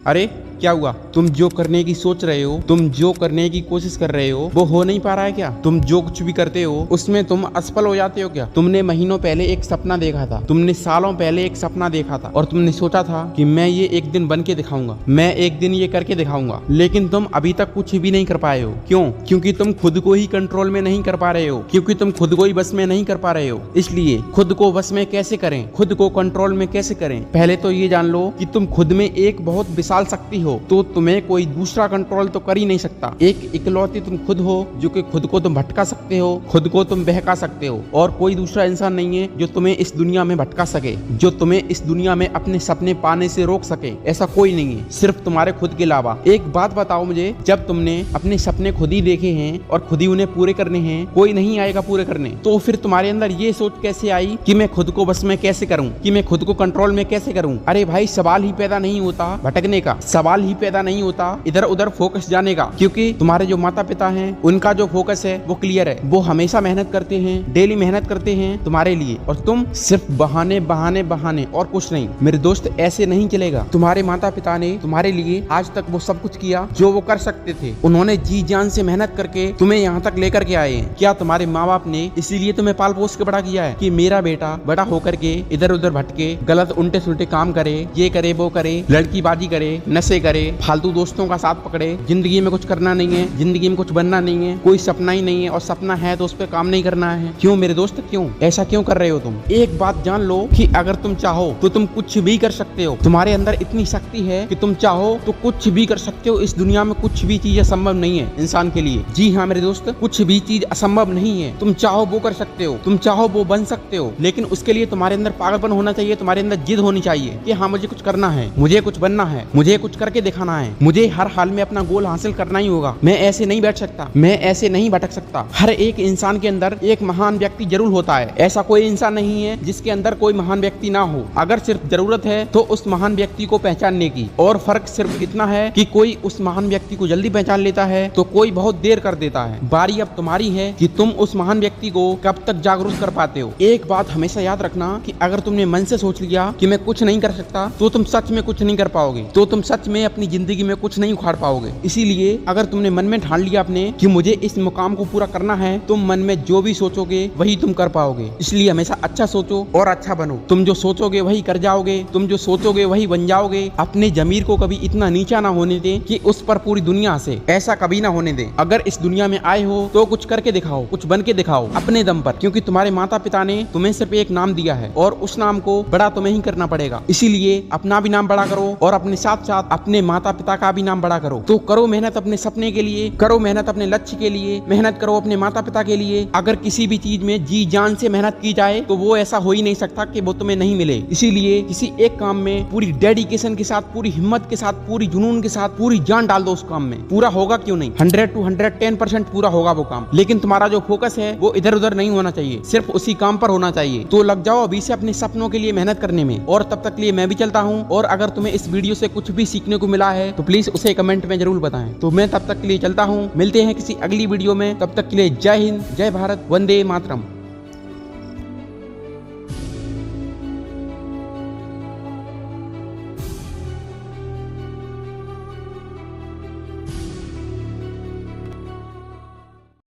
अरे क्या हुआ? तुम जो करने की सोच रहे हो, तुम जो करने की कोशिश कर रहे हो, वो हो नहीं पा रहा है क्या? तुम जो कुछ भी करते हो उसमें तुम असफल हो जाते हो क्या? तुमने महीनों पहले एक सपना देखा था, तुमने सालों पहले एक सपना देखा था और तुमने सोचा था कि मैं ये एक दिन बन के दिखाऊंगा, मैं एक दिन ये करके दिखाऊंगा, लेकिन तुम अभी तक कुछ भी नहीं कर पाए हो। क्यों? क्योंकि तुम खुद को ही कंट्रोल में नहीं कर पा रहे हो, क्योंकि तुम खुद को ही बस में नहीं कर पा रहे हो। इसलिए खुद को बस में कैसे करें, खुद को कंट्रोल में कैसे करें, पहले तो ये जान लो कि तुम खुद में एक बहुत विशाल शक्ति हो, तो तुम्हें कोई दूसरा कंट्रोल तो कर ही नहीं सकता। एक इकलौती तुम खुद हो जो कि खुद को तुम भटका सकते हो, खुद को तुम बहका सकते हो, और कोई दूसरा इंसान नहीं है जो तुम्हें इस दुनिया में भटका सके, जो तुम्हें इस दुनिया में अपने सपने पाने से रोक सके। ऐसा कोई नहीं है सिर्फ तुम्हारे खुद के अलावा। एक बात बताओ मुझे, जब तुमने अपने सपने खुद ही देखे हैं और खुद ही उन्हें पूरे करने हैं, कोई नहीं आएगा पूरे करने, तो फिर तुम्हारे अंदर ये सोच कैसे आई कि मैं खुद को बस में कैसे करूं, कि मैं खुद को कंट्रोल में कैसे करूं? अरे भाई, सवाल ही पैदा नहीं होता भटकने का, सवाल ही पैदा नहीं होता इधर उधर फोकस जाने का, क्योंकि तुम्हारे जो माता पिता हैं उनका जो फोकस है वो क्लियर है। वो हमेशा मेहनत करते हैं, डेली मेहनत करते हैं तुम्हारे लिए, और तुम सिर्फ बहाने बहाने बहाने और कुछ नहीं। मेरे दोस्त, ऐसे नहीं चलेगा। तुम्हारे माता पिता ने तुम्हारे लिए आज तक वो सब कुछ किया जो वो कर सकते थे। उन्होंने जी जान से मेहनत करके तुम्हें यहाँ तक लेकर के आए हैं। क्या तुम्हारे माँ बाप ने इसीलिए तुम्हें पाल पोस के बड़ा किया है कि मेरा बेटा बड़ा होकर के इधर उधर भटके, गलत उल्टे सुल्टे काम करे, ये करे वो करे, लड़कीबाजी करे, नशे करे, फालतू दोस्तों का साथ पकड़े, जिंदगी में कुछ करना नहीं है, जिंदगी में कुछ बनना नहीं है, कोई सपना ही नहीं है, और सपना है तो उस पर काम नहीं करना है? क्यों मेरे दोस्त, क्यों ऐसा क्यों कर रहे हो तुम? एक बात जान लो कि अगर तुम चाहो तो तुम कुछ भी कर सकते हो। तुम्हारे अंदर इतनी शक्ति है कि तुम चाहो तो कुछ भी कर सकते हो। इस दुनिया में कुछ भी चीज असंभव नहीं है इंसान के लिए। जी हाँ मेरे दोस्त, कुछ भी चीज असंभव नहीं है। तुम चाहो वो कर सकते हो, तुम चाहो वो बन सकते हो, लेकिन उसके लिए तुम्हारे अंदर पागलपन होना चाहिए, तुम्हारे अंदर जिद होनी चाहिए कि हाँ मुझे कुछ करना है, मुझे कुछ बनना है, मुझे कुछ करके दिखाना है, मुझे हर हाल में अपना गोल हासिल करना ही होगा। मैं ऐसे नहीं बैठ सकता, मैं ऐसे नहीं भटक सकता। हर एक इंसान के अंदर एक महान व्यक्ति जरूर होता है। ऐसा कोई इंसान नहीं है जिसके अंदर कोई महान व्यक्ति ना हो। अगर सिर्फ जरूरत है तो उस महान व्यक्ति को पहचानने की, और फर्क सिर्फ इतना है कि कोई उस महान व्यक्ति को जल्दी पहचान लेता है तो कोई बहुत देर कर देता है। बारी अब तुम्हारी है कि तुम उस महान व्यक्ति को कब तक जागरूक कर पाते हो। एक बात हमेशा याद रखना कि अगर तुमने मन से सोच लिया कि मैं कुछ नहीं कर सकता, तो तुम सच में कुछ नहीं कर पाओगे, तो तुम सच में अपनी जिंदगी में कुछ नहीं उखाड़ पाओगे। इसीलिए अगर तुमने मन में ठान लिया अपने कि मुझे इस मुकाम को पूरा करना है, तुम मन में जो भी सोचोगे वही तुम कर पाओगे। इसलिए हमेशा अच्छा सोचो और अच्छा बनो। तुम जो सोचोगे वही कर जाओगे, तुम जो सोचोगे वही बन जाओगे। अपने जमीर को कभी इतना नीचा ना होने दें कि उस पर पूरी दुनिया से, ऐसा कभी ना होने दें। अगर इस दुनिया में आए हो तो कुछ करके दिखाओ, कुछ बन के दिखाओ अपने दम पर, क्योंकि तुम्हारे माता पिता ने तुम्हें सिर्फ एक नाम दिया है और उस नाम को बड़ा तुम्हें ही करना पड़ेगा। इसीलिए अपना भी नाम बड़ा करो और अपने साथ साथ अपने माता पिता का भी नाम बड़ा करो। तो करो मेहनत अपने सपने के लिए, करो मेहनत अपने लक्ष्य के लिए, मेहनत करो अपने माता पिता के लिए। अगर किसी भी चीज में जी जान से मेहनत की जाए तो वो ऐसा हो ही नहीं सकता कि वो तुम्हें नहीं मिले। इसीलिए किसी एक काम में पूरी डेडिकेशन के साथ, पूरी हिम्मत के साथ, पूरी जुनून के साथ पूरी जान डाल दो उस काम में। पूरा होगा क्यों नहीं, 100 to 110% पूरा होगा वो काम, लेकिन तुम्हारा जो फोकस है वो इधर उधर नहीं होना चाहिए, सिर्फ उसी काम पर होना चाहिए। तो लग जाओ अभी से अपने सपनों के लिए मेहनत करने में। और तब तक के लिए मैं भी चलता हूँ, और अगर तुम्हें इस वीडियो से कुछ भी सीखने को मिला है तो प्लीज उसे कमेंट में जरूर बताएं। तो मैं तब तक के लिए चलता हूँ, मिलते हैं किसी अगली वीडियो में। तब तक के लिए जय हिंद, जय भारत, वंदे मातरम।